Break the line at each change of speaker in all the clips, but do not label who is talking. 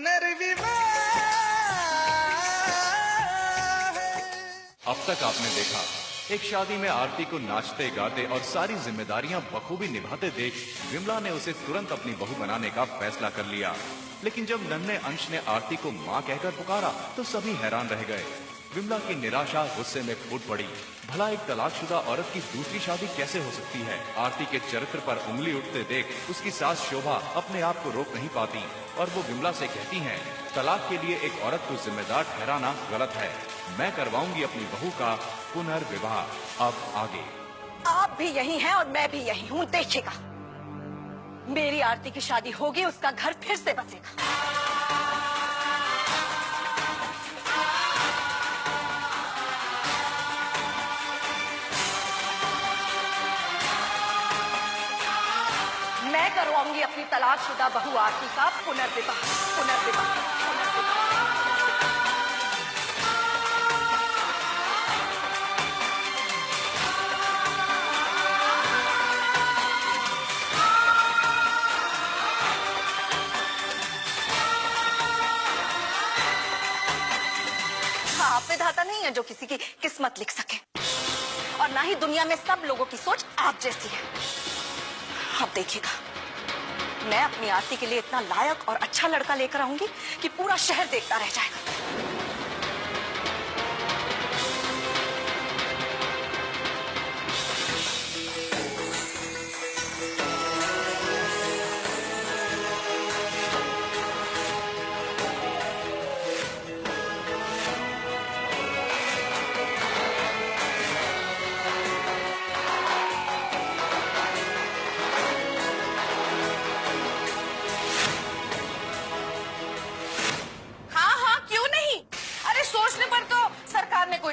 पुनर्विवाह।
अब तक आपने देखा, एक शादी में आरती को नाचते गाते और सारी जिम्मेदारियां बखूबी निभाते देख विमला ने उसे तुरंत अपनी बहू बनाने का फैसला कर लिया। लेकिन जब नन्हे अंश ने आरती को माँ कहकर पुकारा तो सभी हैरान रह गए। विमला की निराशा गुस्से में फूट पड़ी। भला एक तलाकशुदा औरत की दूसरी शादी कैसे हो सकती है? आरती के चरित्र पर उंगली उठते देख उसकी सास शोभा अपने आप को रोक नहीं पाती और वो विमला से कहती हैं, तलाक के लिए एक औरत को जिम्मेदार ठहराना गलत है। मैं करवाऊंगी अपनी बहू का पुनर्विवाह। अब आगे।
आप भी यही हैं और मैं भी यही हूँ, देखिएगा। मेरी आरती की शादी होगी, उसका घर फिर से बसेगा। मैं करवाऊंगी अपनी तलाकशुदा बहू आरती का पुनर्विवाह। पुनर्विवाह, पुनर्विवाह। आप विधाता नहीं है जो किसी की किस्मत लिख सके, और ना ही दुनिया में सब लोगों की सोच आप जैसी है। अब देखिएगा, मैं अपनी आरती के लिए इतना लायक और अच्छा लड़का लेकर आऊंगी कि पूरा शहर देखता रह जाएगा।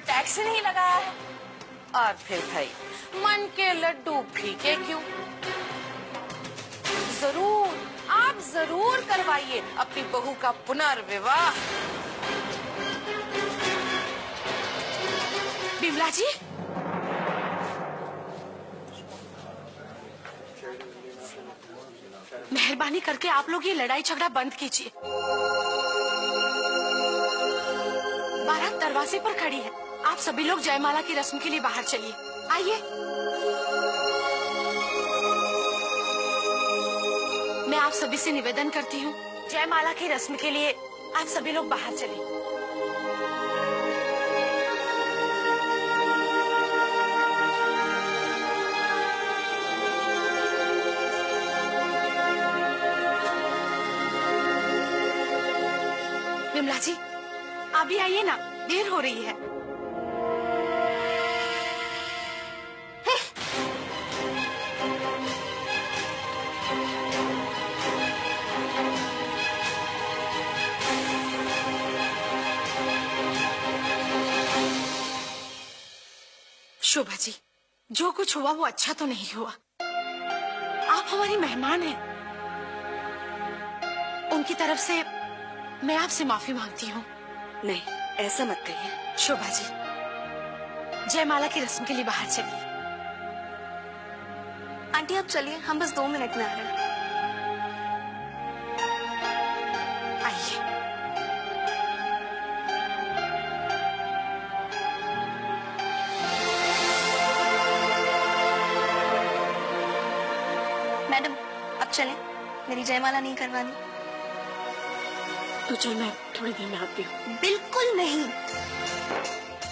टैक्स ही नहीं लगाया है। और फिर भाई, मन के लड्डू फीके क्यों? जरूर, आप जरूर करवाइए अपनी बहू का पुनर्विवाह। बिमला जी, मेहरबानी करके आप लोग ये लड़ाई झगड़ा बंद कीजिए। बारात दरवाजे पर खड़ी है। आप सभी लोग जयमाला की रस्म के लिए बाहर चलिए। आइए। मैं आप सभी से निवेदन करती हूँ, जयमाला की रस्म के लिए आप सभी लोग बाहर चलिए। विमला जी, आप भी आइए ना, देर हो रही है। शोभा जी, जो कुछ हुआ वो अच्छा तो नहीं हुआ। आप हमारी मेहमान हैं। उनकी तरफ से मैं आपसे माफी मांगती हूँ।
नहीं, ऐसा मत कहिए।
शोभा जी, जयमाला की रस्म के लिए बाहर चलिए।
आंटी आप चलिए, हम बस 2 मिनट में आ रहे हैं।
आइए।
मैडम, अब चलें, मेरी जयमाला नहीं करवानी।
तो चल, मैं थोड़ी देर में आती हूँ।
बिल्कुल नहीं।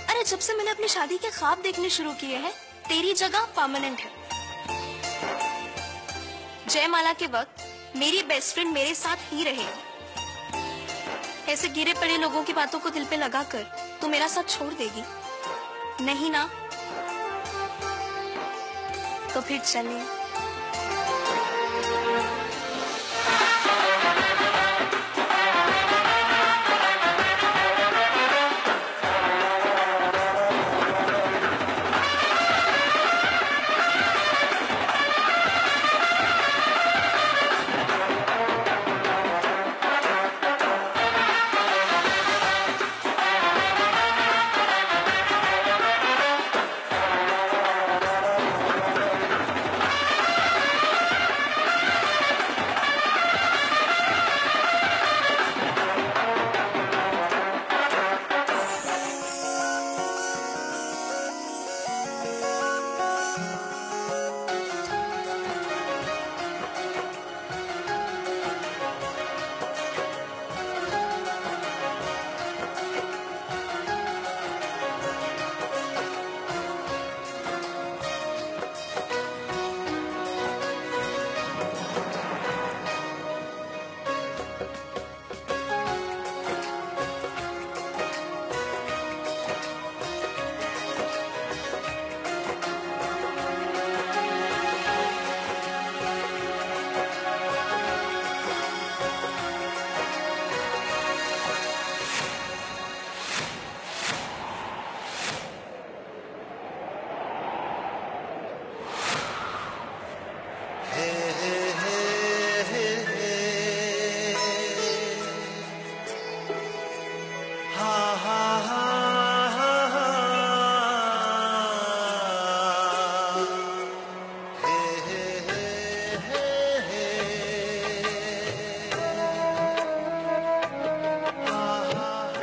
अरे जब से मैंने अपनी शादी के ख्वाब देखने शुरू किए हैं, तेरी जगह परमानेंट है। जयमाला के वक्त मेरी बेस्ट फ्रेंड मेरे साथ ही रहेगी। ऐसे गिरे पड़े लोगों की बातों को दिल पे लगाकर तू मेरा साथ छोड़ देगी? नहीं ना? तो फिर चलिए।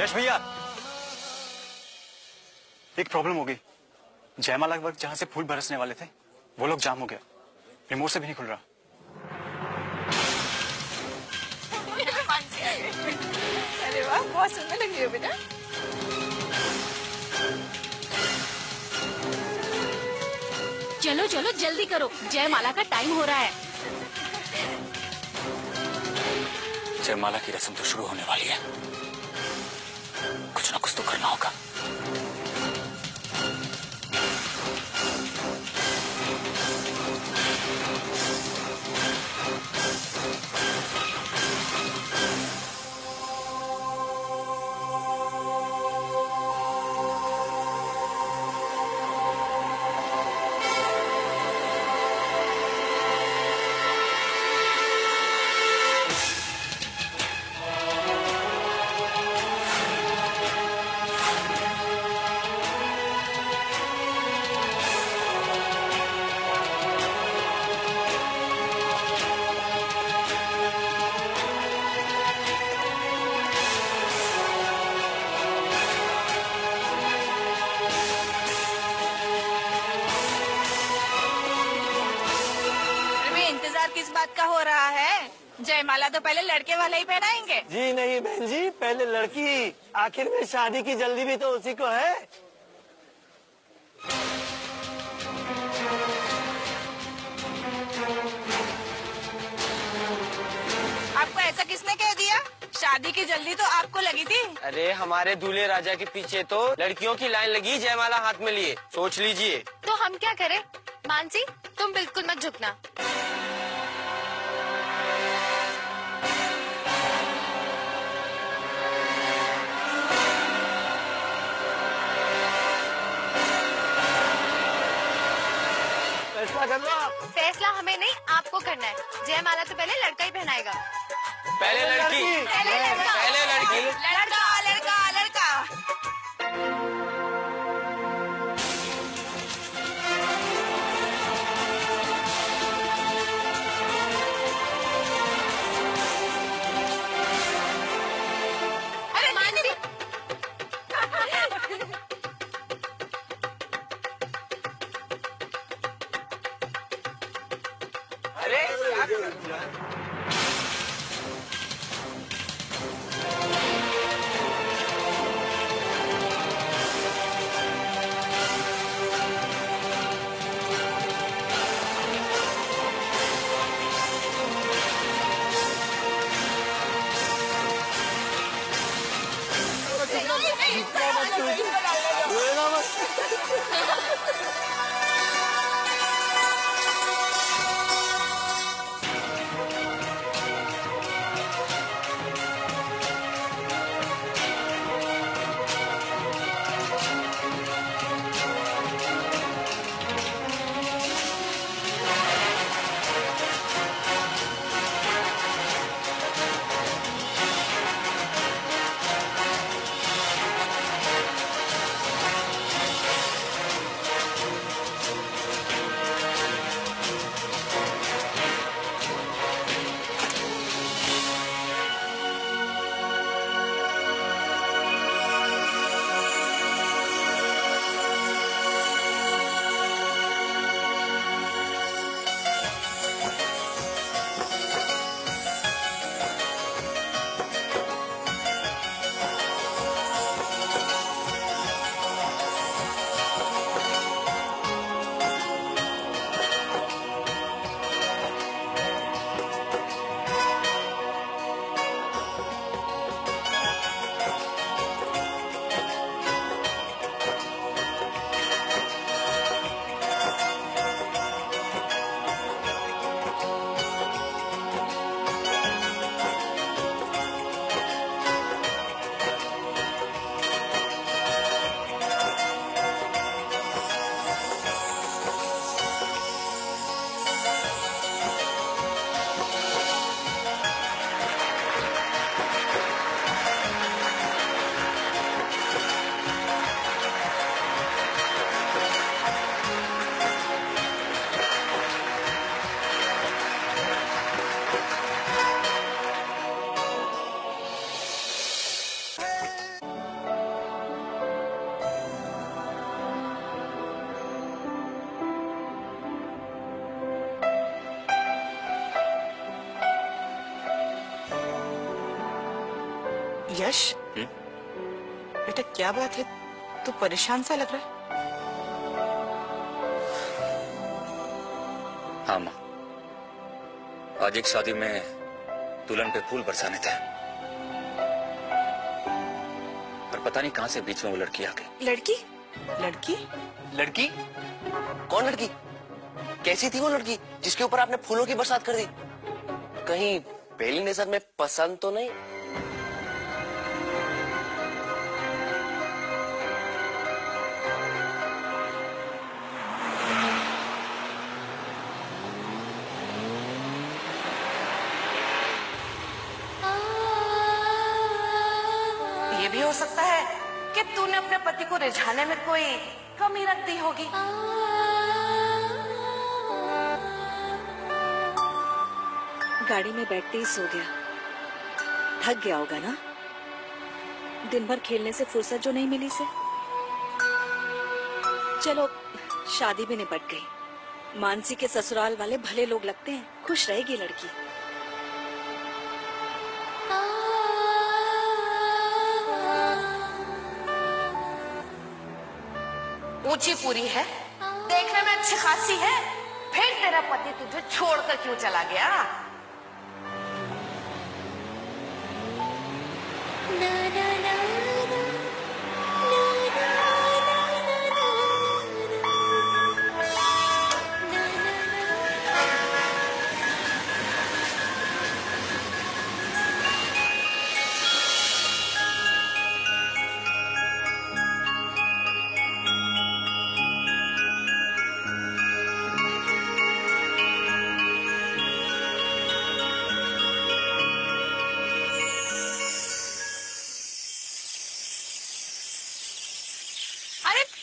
यश भैया, एक प्रॉब्लम हो गई। जयमाला के वक्त जहां से फूल बरसने वाले थे वो लोग जाम हो गया, रिमोट से भी नहीं खुल रहा।
अरे वाह, बहुत सुंदर लग रही हो बेटा।
चलो चलो जल्दी करो, जयमाला का टाइम हो रहा है।
जयमाला की रस्म तो शुरू होने वाली है, कुछ ना कुछ तो करना होगा।
किस बात का हो रहा है? जयमाला तो पहले लड़के वाले ही पहनाएंगे।
जी नहीं बहन जी, पहले लड़की। आखिर में शादी की जल्दी भी तो उसी को है।
आपको ऐसा किसने कह दिया? शादी की जल्दी तो आपको लगी थी।
अरे हमारे दूल्हे राजा के पीछे तो लड़कियों की लाइन लगी जयमाला हाथ में लिए, सोच लीजिए।
तो हम क्या करें? मानसी तुम बिल्कुल मत झुकना।
फैसला कर लो आप।
फैसला हमें नहीं, आपको करना है। जयमाला तो पहले लड़का ही पहनाएगा।
पहले लड़की,
पहले लड़का।
पहले लड़की।
लड़का लड़का लड़का।
अरे मानसी
अरे
यश, बेटा क्या बात है, तू परेशान सा लग रहा है।
हाँ माँ, आज एक शादी में दुल्हन पे फूल बरसाने थे, पर पता नहीं कहां से बीच में वो लड़की आ गई।
लड़की? लड़की?
लड़की? कौन लड़की? कैसी थी वो लड़की जिसके ऊपर आपने फूलों की बरसात कर दी? कहीं पहली नजर में पसंद तो नहीं?
ये भी हो सकता है कि तूने अपने पति को रिझाने में कोई कमी रख दी होगी।
गाड़ी में बैठते ही सो गया, थक गया होगा ना, दिन भर खेलने से फुर्सत जो नहीं मिली से। चलो शादी भी निपट गई। मानसी के ससुराल वाले भले लोग लगते हैं, खुश रहेगी लड़की।
ऊंची पूरी है, देखने में अच्छी खासी है, फिर तेरा पति तुझे छोड़कर क्यों चला गया?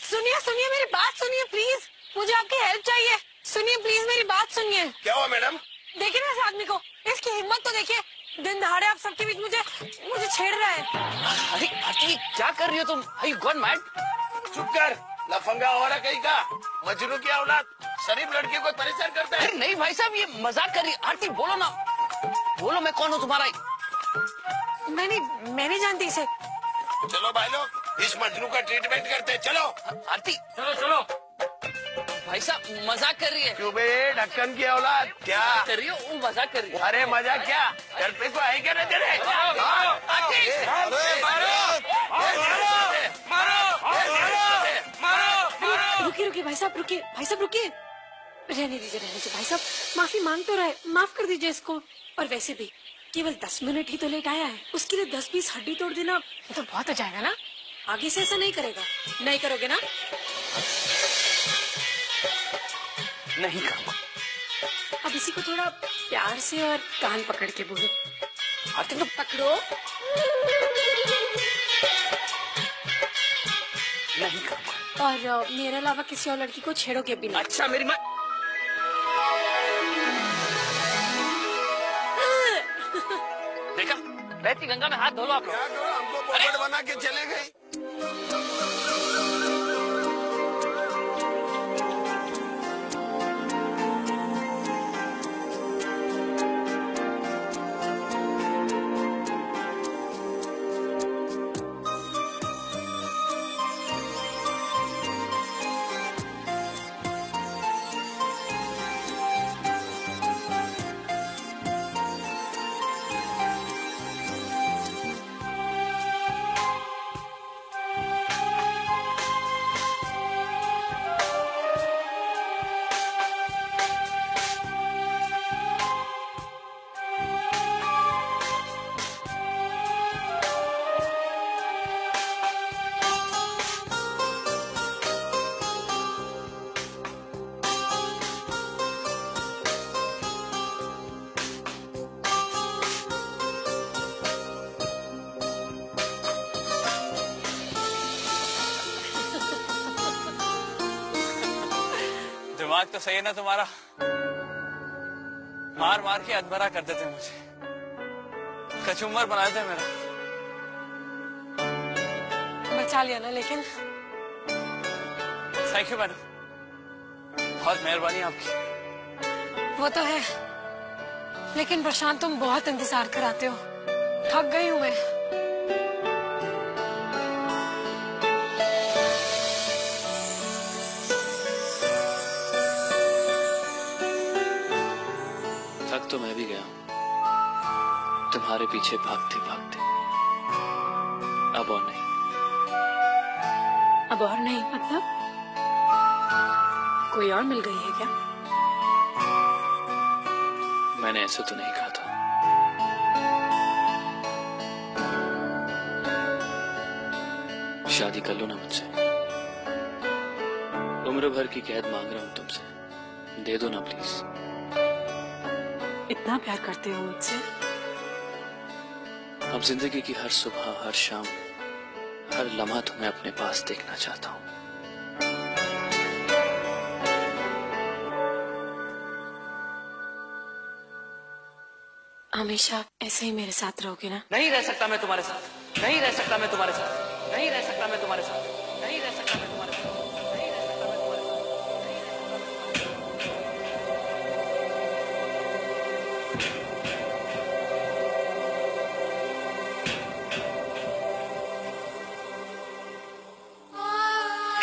सुनिए सुनिए, मेरी बात सुनिए प्लीज, मुझे आपकी हेल्प चाहिए। सुनिए प्लीज, मेरी बात सुनिए।
क्या हुआ मैडम?
देखिए ना इस आदमी को, इसकी हिम्मत तो देखिए, दिन दहाड़े आप सबके बीच मुझे छेड़ रहा है।
अरे आरती, क्या कर रही हो तुम? Are you gone mad? चुप कर, लफंगा हो रहा कहीं का, मजनू की औलाद, शरीफ लड़की को परेशान करता है। नहीं भाई साहब, ये मजाक कर रही। आरती बोलो ना, बोलो मैं कौन हूँ तुम्हारा?
मैं नहीं जानती इसे।
चलो भाई लोग, इस मजनू का ट्रीटमेंट करते हैं, चलो।
आरती चलो चलो। भाई साहब मजाक कर रही है।
क्यों बे, ढक्कन की औलाद, क्या
कर रही हो? वो मजाक कर रही है।
अरे मजाक क्या, घर पे को आई क्या नजर है?
रुकिए रुकिए भाई साहब, रुकिए भाई साहब, रुकिए। रहने दीजिए भाई साहब, माफी मांग तो रहा है, माफ कर दीजिए इसको। और वैसे भी केवल 10 मिनट ही तो लेट आया है, उसके लिए 10-20 हड्डी तोड़ देना तो बहुत हो जाएगा ना। आगे से ऐसा नहीं करेगा, नहीं करोगे ना?
नहीं करूँगा।
अब इसी को थोड़ा प्यार से और कान पकड़ के बोलो।
आरती तो
पकड़ो।
नहीं करूँगा।
और मेरे अलावा किसी और लड़की को छेड़ोगे भी नहीं।
अच्छा मेरी माँ। देखा, बहती गंगा में हाथ धो लो आप लोग।
क्या करो, हमको पोपट बना के चले गए।
दिमाग तो सही है ना तुम्हारा, मार मार के अधमरा कर देते मुझे, कचूमर बना देते मेरा।
बचा लिया ना, लेकिन
थैंक यू मैडम, बहुत मेहरबानी आपकी।
वो तो है, लेकिन प्रशांत तुम बहुत इंतजार कराते हो, थक गई हूँ मैं।
पीछे भागते भागते अब और नहीं।
अब और नहीं मतलब कोई और मिल गई है क्या?
मैंने ऐसे तो नहीं कहा था। शादी कर लो ना मुझसे। उम्र भर की कैद मांग रहा हूं तुमसे, दे दो ना प्लीज।
इतना प्यार करते हो मुझसे?
अब जिंदगी की हर सुबह, हर शाम, हर लम्हा तुम्हें अपने पास देखना चाहता हूं।
हमेशा ऐसे ही मेरे साथ रहोगे ना?
नहीं रह सकता मैं तुम्हारे साथ, नहीं रह सकता मैं तुम्हारे साथ, नहीं रह सकता मैं तुम्हारे साथ, नहीं रह सकता मैं तुम्हारे साथ, नहीं रह सकता मैं तुम्हारे साथ।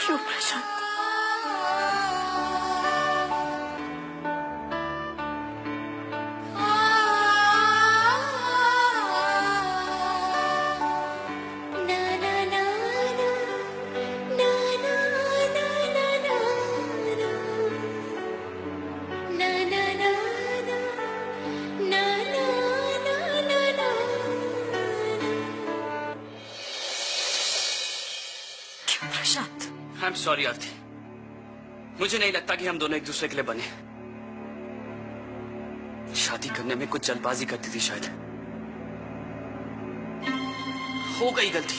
क्यों प्रशांत? प्रशांत,
आई एम सॉरी आरती, मुझे नहीं लगता कि हम दोनों एक दूसरे के लिए बने। शादी करने में कुछ जल्दबाजी करती थी शायद, हो गई गलती।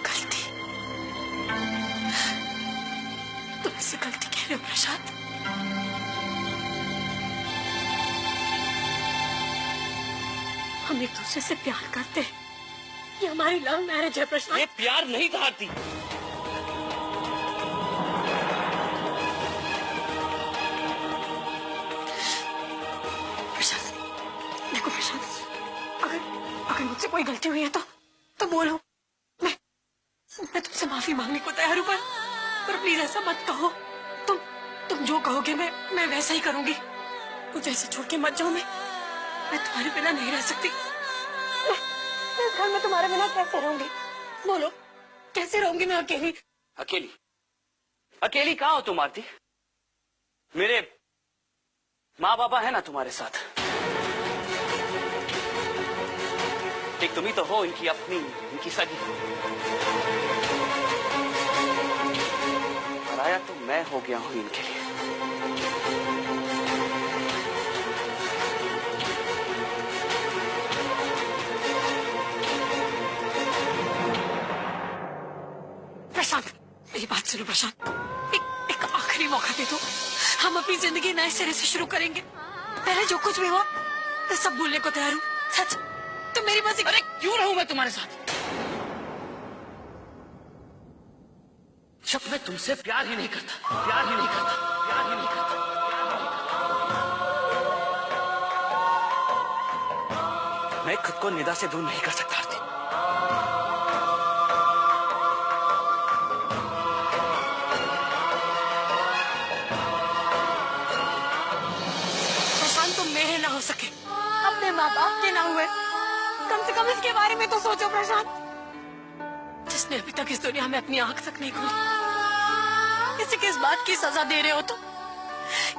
गलती? तुम इससे गलती कह रहे हो प्रशांत? हम एक दूसरे से प्यार करते हैं, ये हमारी लव मैरिज है प्रशांत।
ये प्यार नहीं था आरती।
देखो प्रशांत, अगर मुझसे कोई गलती हुई है तो बोलो। मैं तुमसे माफी मांगने को तैयार हूँ, पर प्लीज ऐसा मत कहो। तुम जो कहोगे मैं वैसा ही करूंगी। मुझे ऐसे छोड़ के मत जाओ। मैं तुम्हारे बिना नहीं रह सकती। मैं इस घर में तुम्हारे बिना कैसे रहूंगी? बोलो, कैसे रहूंगी मैं अकेली?
अकेली? अकेली कहाँ हो तुम आरती? मेरे माँ बाबा है ना तुम्हारे साथ। एक तुम ही तो हो, इनकी अपनी, इनकी सगी। पराया तो मैं हो गया हूं इनके लिए।
प्रशांत, मेरी बात सुनो प्रशांत। एक आखिरी मौका दे दो। हम अपनी जिंदगी नए सिरे से शुरू करेंगे। पहले जो कुछ भी हुआ मैं सब भूलने को तैयार हूँ। सच, तुम मेरी बस।
अरे क्यों रहूं मैं तुम्हारे साथ जब मैं तुमसे प्यार ही नहीं करता, प्यार ही नहीं करता, प्यार ही नहीं करता, प्यार ही नहीं करता। मैं खुद को निदा से दूर नहीं कर सकता आरती।
प्रशांत, तुम मेरे ना हो सके, अपने माँ बाप के ना हुए, कम से कम इसके बारे में तो सोचो प्रशांत, जिसने अभी तक इस दुनिया में अपनी आंख तक नहीं खोली। इसे किस बात की सजा दे रहे हो तुम?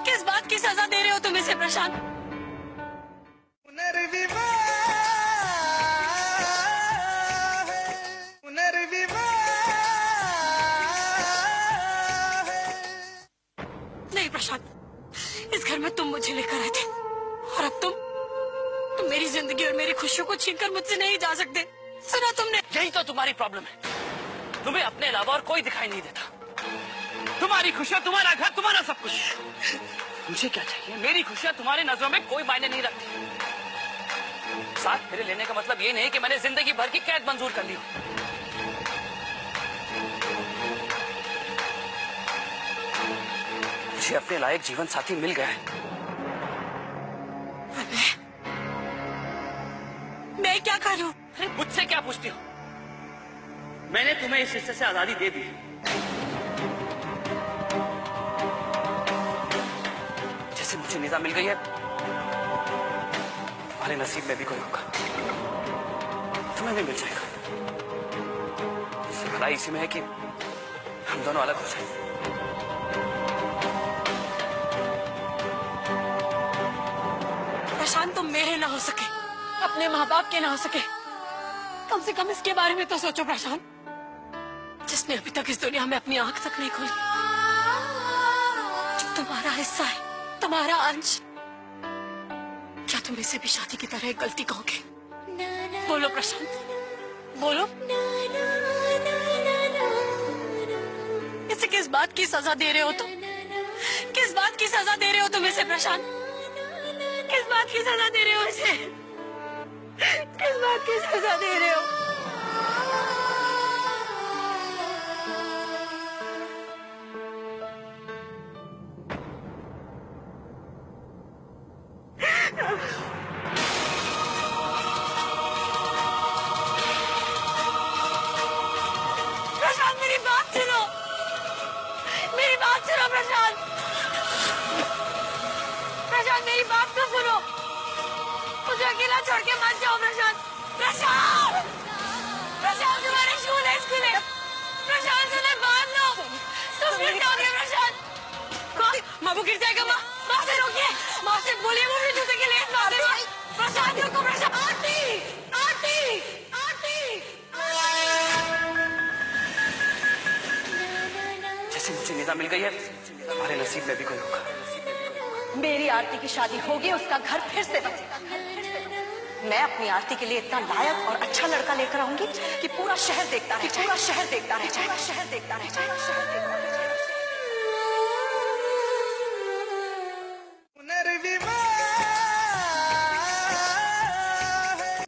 किस बात की सजा दे रहे हो तुम इसे प्रशांत? नहीं प्रशांत, इस घर में तुम मुझे लेकर आए थे, और अब तुम मेरी जिंदगी और मेरी खुशियों को छीनकर मुझसे नहीं जा सकते। सुना तुमने?
यही तो तुम्हारी प्रॉब्लम है, तुम्हें अपने अलावा और कोई दिखाई नहीं देता। तुम्हारी खुशियां, तुम्हारा घर, तुम्हारा सब कुछ। मुझे क्या चाहिए? मेरी खुशियां तुम्हारी नजरों में कोई मायने नहीं रखती। साथ मेरे लेने का मतलब ये नहीं कि मैंने जिंदगी भर की कैद मंजूर कर ली। मुझे अपने लायक जीवन साथी मिल गया है।
मैं क्या करूं?
अरे मुझसे क्या पूछती हो? मैंने तुम्हें इस रिश्ते से आजादी दे दी। जैसे मुझे निदा मिल गई है,
तुम्हारे नसीब में भी कोई होगा, तुम्हें भी मिल जाएगा। भलाई इसी में है कि हम दोनों अलग हो जाए।
प्रशांत, तुम मेरे ना हो सके, अपने माँ बाप के ना हो सके, कम से कम इसके बारे में तो सोचो प्रशांत, जिसने अभी तक इस दुनिया में अपनी आंख तक नहीं खोली। जो तुम्हारा हिस्सा है, तुम्हारा अंश, क्या तुम इसे भी शादी की तरह एक गलती कहोगे? बोलो प्रशांत, बोलो। इसे किस बात की सजा दे रहे हो तुम? किस बात की सजा दे रहे हो तुम इसे प्रशांत? किस बात की सजा दे रहे हो इसे? किस बात की सजा दे रहे हो? प्रशांत, मेरी बात सुनो, मेरी बात सुनो प्रशांत। प्रशांत, मेरी बात तो सुनो, मुझे अकेला छोड़ के मत जाओ प्रशांत। प्रशांत, प्रशांत, तुम्हारे शूलेस खुले। प्रशांत, उन्हें बांध लो, तुम गिर जाओगे प्रशांत। माँ, वो गिर जाएगा। माँ, माँ से रोकिए, माँ से बोलिए वो भी जूते के लेस मार दे। प्रशांत, रुको प्रशांत। आरती, आरती, आरती।
जैसे मुझे निदा मिल गई है, तुम्हारे नसीब में भी कोई होगा।
मेरी आरती की शादी होगी, उसका घर फिर से बसेगा। मैं अपनी आरती के लिए इतना लायक और अच्छा लड़का लेकर आऊंगी कि पूरा शहर देखता रह जाए, पूरा शहर देखता रह जाए, पूरा शहर देखता रह जाए।